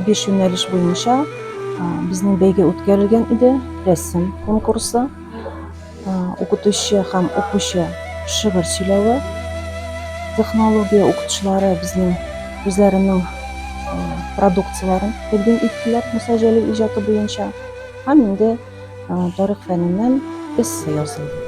besh yo'nalish bo'yicha bizning beyga o'tkazilgan edi. Rasm konkursi, o'qituvchi ham o'qishi shig'ir siylovi, texnologiya o'qitishlari bizning o'zlarining produksiyalarini taqdim etdilar musajjali ijodi bo'yicha. Hamda tarix fanidan esse yozildi.